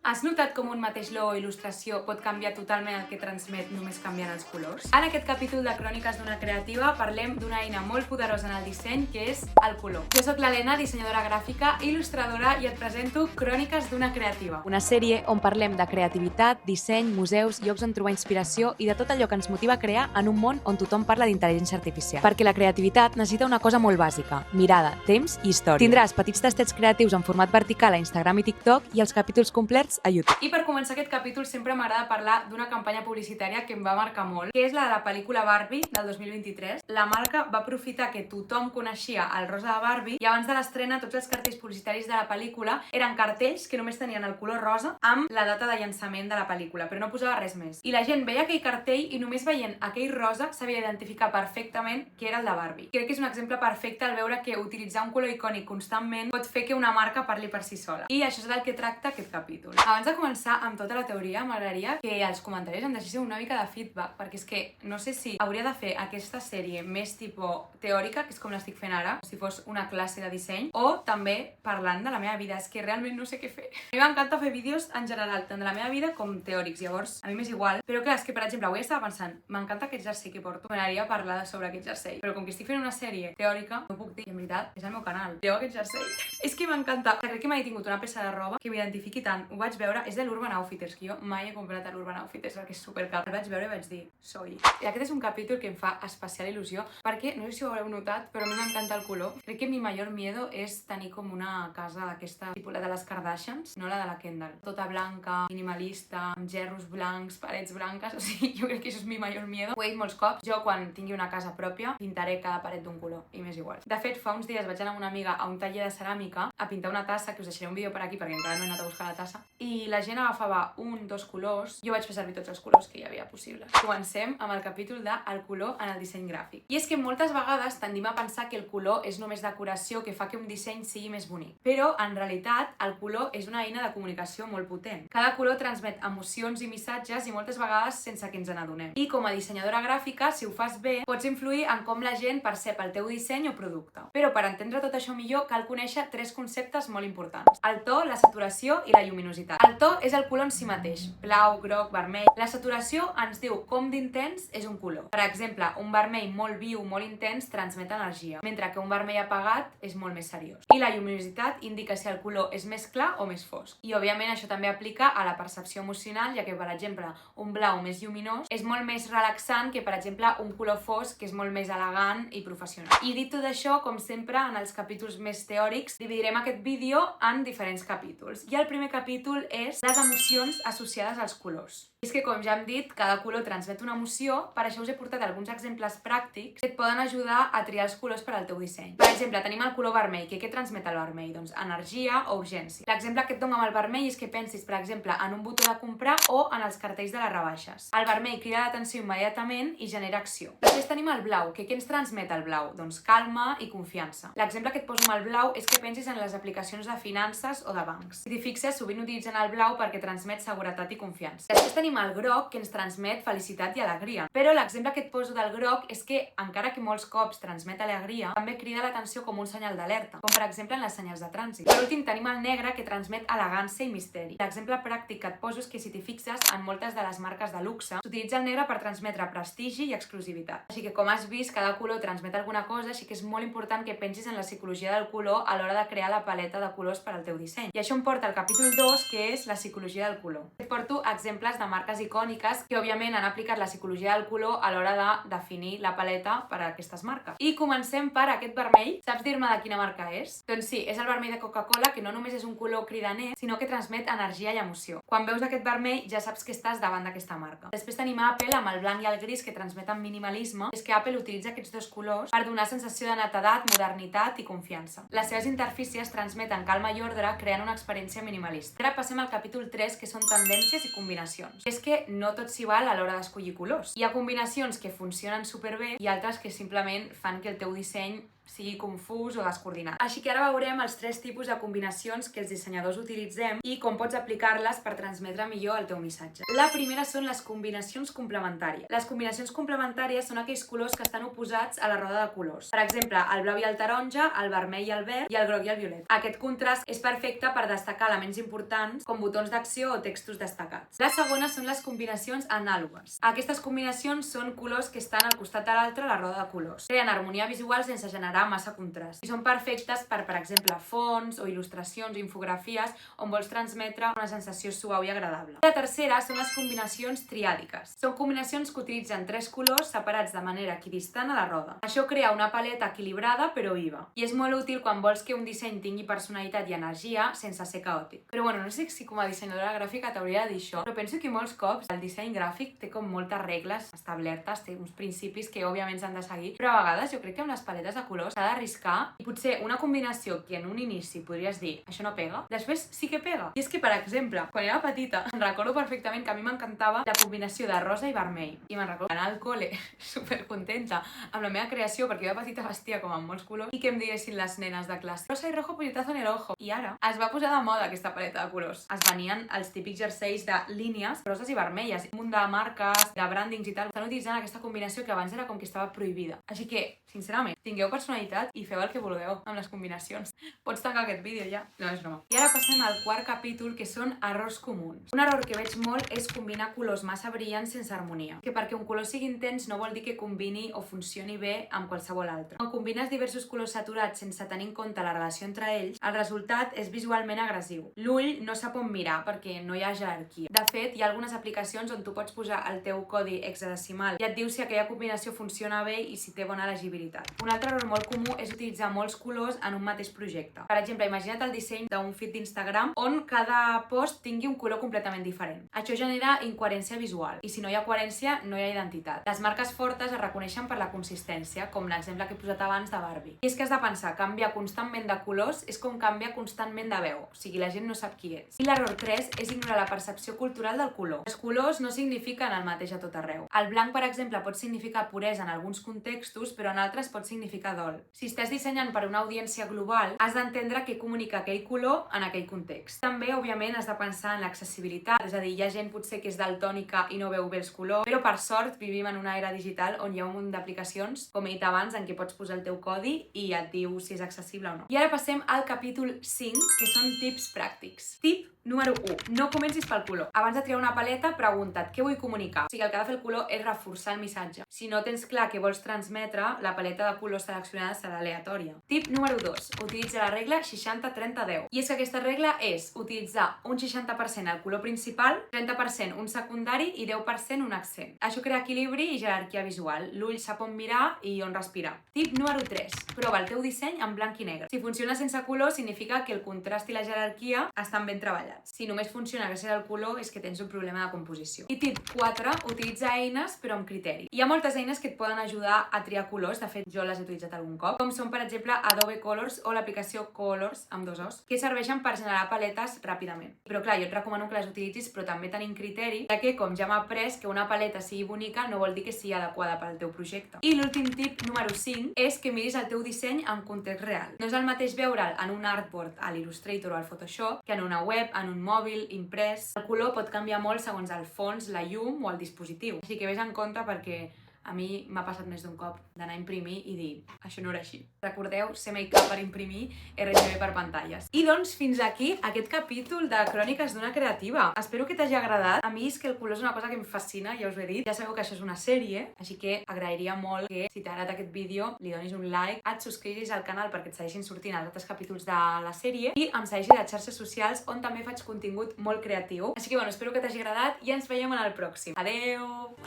Has notat com un mateix logo o il·lustració pot canviar totalment el que transmet només canviant els colors? En aquest capítol de Cròniques d'una creativa parlem d'una eina molt poderosa en el disseny que és el color. Jo sóc l'Helena, dissenyadora gràfica, il·lustradora i et presento Cròniques d'una creativa. Una sèrie on parlem de creativitat, disseny, museus, llocs on trobar inspiració i de tot allò que ens motiva a crear en un món on tothom parla d'intel·ligència artificial. Perquè la creativitat necessita una cosa molt bàsica: mirada, temps i història. Tindràs petits tastets creatius en format vertical a Instagram i TikTok i els capítols complets a YouTube. I per començar aquest capítol sempre m'agrada parlar d'una campanya publicitària que em va marcar molt, que és la de la pel·lícula Barbie del 2023. La marca va aprofitar que tothom coneixia el rosa de Barbie i abans de l'estrena tots els cartells publicitaris de la pel·lícula eren cartells que només tenien el color rosa amb la data de llançament de la pel·lícula, però no posava res més. I la gent veia aquell cartell i només veient aquell rosa sabia identificar perfectament que era el de Barbie. Crec que és un exemple perfecte al veure que utilitzar un color icònic constantment pot fer que una marca parli per si sola. I això és del que tracta aquest capítol. Abans de començar amb tota la teoria, m'agradaria que als comentaris em deixéssiu una mica de feedback, perquè és que no sé si hauria de fer aquesta sèrie més tipus teòrica, que és com l'estic fent ara, si fos una classe de disseny, o també parlant de la meva vida. És que realment no sé què fer. A mi m'encanta fer vídeos en general, tant de la meva vida com teòrics, llavors a mi m'és igual. Però clar, és que per exemple, avui estava pensant, m'encanta aquest jersei que porto, m'agradaria parlar sobre aquest jersei, però com que estic fent una sèrie teòrica, no puc dir, i en veritat, és el meu canal. Veieu aquest jersei? És que m'encanta. Crec que mai he tingut una peça de roba que m'identifiqui tant. Ho vaig veure, és de l'Urban Outfitters, que jo mai he comprat a l'Urban Outfitters perquè és supercar. El vaig veure i vaig dir, soy. I aquest és un capítol que em fa especial il·lusió perquè, no sé si ho haureu notat, però a mi m'encanta el color. Crec que mi mayor miedo és tenir com una casa d'aquesta, tipus la de les Kardashians, no la de la Kendall. Tota blanca, minimalista, amb gerros blancs, parets blanques, o sigui, jo crec que això és mi mayor miedo. Ho he dit molts cops, jo quan tingui una casa pròpia pintaré cada paret d'un color i m'és igual. De fet, fa uns dies vaig anar amb una amiga a un taller de ceràmica a pintar una tassa, que us deixaré un vídeo per aquí perquè encara no he anat a buscar la tassa, i la gent agafava dos colors, jo vaig fer servir tots els colors que hi havia possibles. Comencem amb el capítol de el color en el disseny gràfic. I és que moltes vegades tendim a pensar que el color és només decoració que fa que un disseny sigui més bonic. Però, en realitat, el color és una eina de comunicació molt potent. Cada color transmet emocions i missatges i moltes vegades sense que ens n'adonem. I com a dissenyadora gràfica, si ho fas bé, pots influir en com la gent percep el teu disseny o producte. Però per entendre tot això millor cal conèixer tres conceptes molt importants: el to, la saturació i la lluminositat. El to és el color en si mateix, blau, groc, vermell. La saturació ens diu com d'intens és un color. Per exemple, un vermell molt viu, molt intens, transmet energia, mentre que un vermell apagat és molt més seriós. I la lluminositat indica si el color és més clar o més fosc. I òbviament això també aplica a la percepció emocional, ja que per exemple un blau més lluminós és molt més relaxant que per exemple un color fosc que és molt més elegant i professional. I dit tot això, com sempre, en els capítols més teòrics, dividirem aquest vídeo en diferents capítols. I el primer capítol és les emocions associades als colors. I és que, com ja hem dit, cada color transmet una emoció, per això us he portat alguns exemples pràctics que et poden ajudar a triar els colors per al teu disseny. Per exemple, tenim el color vermell, que què transmet el vermell? Doncs energia o urgència. L'exemple que et dono amb el vermell és que pensis, per exemple, en un botó de comprar o en els cartells de les rebaixes. El vermell crida l'atenció immediatament i genera acció. Després tenim el blau, que què ens transmet el blau? Doncs calma i confiança. L'exemple que et poso amb el blau és que pensis en les aplicacions de finances o de bancs. Si t'hi fixes, sovint utilitzen el blau perquè transmet seguretat i confiança. Després tenim el groc, que ens transmet felicitat i alegria. Però l'exemple que et poso del groc és que, encara que molts cops transmet alegria, també crida l'atenció com un senyal d'alerta, com per exemple en les senyals de trànsit. Per últim tenim el negre, que transmet elegància i misteri. L'exemple pràctic que et poso és que si t'hi fixes, en moltes de les marques de luxe s'utilitza el negre per transmetre prestigi i exclusivitat. Així que, com has vist, cada color transmet alguna cosa, així que és molt important que pensis en la psicologia del color a l'hora de crear la paleta de colors per al teu disseny. I això em porta al capítol 2, que és la psicologia del color. Et porto exemples de marques icòniques que òbviament han aplicat la psicologia del color a l'hora de definir la paleta per a aquestes marques. I comencem per aquest vermell. Saps dir-me de quina marca és? Doncs sí, és el vermell de Coca-Cola, que no només és un color cridaner, sinó que transmet energia i emoció. Quan veus aquest vermell ja saps que estàs davant d'aquesta marca. Després tenim Apple amb el blanc i el gris, que transmeten minimalisme. És que Apple utilitza aquests dos colors per donar sensació de netedat, modernitat i confiança. Les seves interfícies transmeten calma i ordre, creant una experiència minimalista. Ara passem al capítol 3, que són tendències i combinacions. És que no tot s'hi val a l'hora d'escollir colors. Hi ha combinacions que funcionen superbé i altres que simplement fan que el teu disseny sigui confús o descoordinat. Així que ara veurem els 3 tipus de combinacions que els dissenyadors utilitzem i com pots aplicar-les per transmetre millor el teu missatge. La primera són les combinacions complementàries. Les combinacions complementàries són aquells colors que estan oposats a la roda de colors. Per exemple, el blau i el taronja, el vermell i el verd i el groc i el violet. Aquest contrast és perfecte per destacar elements importants com botons d'acció o textos destacats. La segona són les combinacions anàlogues. Aquestes combinacions són colors que estan al costat de l'altre a la roda de colors. Creen harmonia visual sense generar massa contrast i són perfectes per exemple, fonts o il·lustracions o infografies on vols transmetre una sensació suau i agradable. La tercera són les combinacions triàdiques. Són combinacions que utilitzen 3 colors separats de manera equidistant a la roda. Això crea una paleta equilibrada però viva. I és molt útil quan vols que un disseny tingui personalitat i energia sense ser caòtic. Però bueno, no sé si com a dissenyadora gràfica t'hauria de dir això, però penso que molts cops el disseny gràfic té com moltes regles establertes, té uns principis que òbviament s'han de seguir, però a vegades jo crec que amb les paletes de colors s'ha d'arriscar i potser una combinació que en un inici podries dir això no pega, després sí que pega. I és que, per exemple, quan era petita, em recordo perfectament que a mi m'encantava la combinació de rosa i vermell. I me'n recordo anar al col·le supercontenta amb la meva creació, perquè jo de petita vestia com amb molts colors, i que em diguessin les nenes de classe rosa i rojo puñetazo en el ojo. I ara es va posar de moda aquesta paleta de colors. Es venien els típics jerseis de línies roses i vermelles. Un munt de marques, de brandings i tal, estan utilitzant aquesta combinació que abans era com que estava prohibida. Així que, sincerament, tingueu personalitat i feu el que vulgueu amb les combinacions. Pots tancar aquest vídeo ja. No, és broma. I ara passem al quart capítol, que són errors comuns. Un error que veig molt és combinar colors massa brillants sense harmonia. Que perquè un color sigui intens no vol dir que combini o funcioni bé amb qualsevol altre. Quan combines diversos colors saturats sense tenir en compte la relació entre ells, el resultat és visualment agressiu. L'ull no sap on mirar perquè no hi ha jerarquia. De fet, hi ha algunes aplicacions on tu pots posar el teu codi hexadecimal i et diu si aquella combinació funciona bé i si té bona legibilitat. Un altre error molt comú és utilitzar molts colors en un mateix projecte. Per exemple, imagina't el disseny d'un feed d'Instagram on cada post tingui un color completament diferent. Això genera incoherència visual i si no hi ha coherència no hi ha identitat. Les marques fortes es reconeixen per la consistència, com l'exemple que he posat abans de Barbie. I és que has de pensar, canviar constantment de colors és com canviar constantment de veu, o sigui, la gent no sap qui és. I l'error 3 és ignorar la percepció cultural del color. Els colors no signifiquen el mateix a tot arreu. El blanc, per exemple, pot significar puresa en alguns contextos, però en altres pot significar dol. Si estàs dissenyant per a una audiència global, has d'entendre què comunica aquell color en aquell context. També, òbviament, has de pensar en l'accessibilitat, és a dir, hi ha gent potser que és daltònica i no veu bé els colors, però per sort vivim en una era digital on hi ha un munt d'aplicacions, com he dit abans, en què pots posar el teu codi i et diu si és accessible o no. I ara passem al capítol 5, que són tips pràctics. Tip número 1. No comencis pel color. Abans de triar una paleta, pregunta't què vull comunicar. O sigui, el que ha de fer el color és reforçar el missatge. Si no tens clar què vols transmetre, la paleta de colors seleccionada serà aleatòria. Tip número 2. Utilitza la regla 60-30-10. I és que aquesta regla és utilitzar un 60% el color principal, 30% un secundari i 10% un accent. Això crea equilibri i jerarquia visual. L'ull sap on mirar i on respirar. Tip número 3. Prova el teu disseny en blanc i negre. Si funciona sense color, significa que el contrast i la jerarquia estan ben treballats. Si només funciona gràcies al color, és que tens un problema de composició. I tip 4. Utilitza eines, però amb criteri. Hi ha moltes eines que et poden ajudar a triar colors, de fet jo les he utilitzat algun cop, com són per exemple Adobe Colors o l'aplicació Colors amb 2 Os, que serveixen per generar paletes ràpidament. Però clar, jo et recomano que les utilitzis, però també tenint criteri, ja que com ja m'ha après que una paleta sigui bonica no vol dir que sigui adequada pel teu projecte. I l'últim tip, número 5, és que miris el teu disseny en context real. No és el mateix veure'l en un artboard a l'Illustrator o al Photoshop que en una web, en un mòbil, imprès. El color pot canviar molt segons el fons, la llum o el dispositiu. Així que vés en compte perquè a mi m'ha passat més d'un cop d'anar a imprimir i dir, això no era així. Recordeu, ser make-up per imprimir, RGB per pantalles. I doncs fins aquí aquest capítol de Cròniques d'una creativa. Espero que t'hagi agradat. A mi és que el color és una cosa que em fascina, ja us ho he dit. Ja sabeu que això és una sèrie, així que agrairia molt que si t'ha agradat aquest vídeo li donis un like, et subscriguis al canal perquè et segueixin sortint els altres capítols de la sèrie i em segueixis a les xarxes socials on també faig contingut molt creatiu. Així que bueno, espero que t'hagi agradat i ens veiem en el pròxim. Adeu!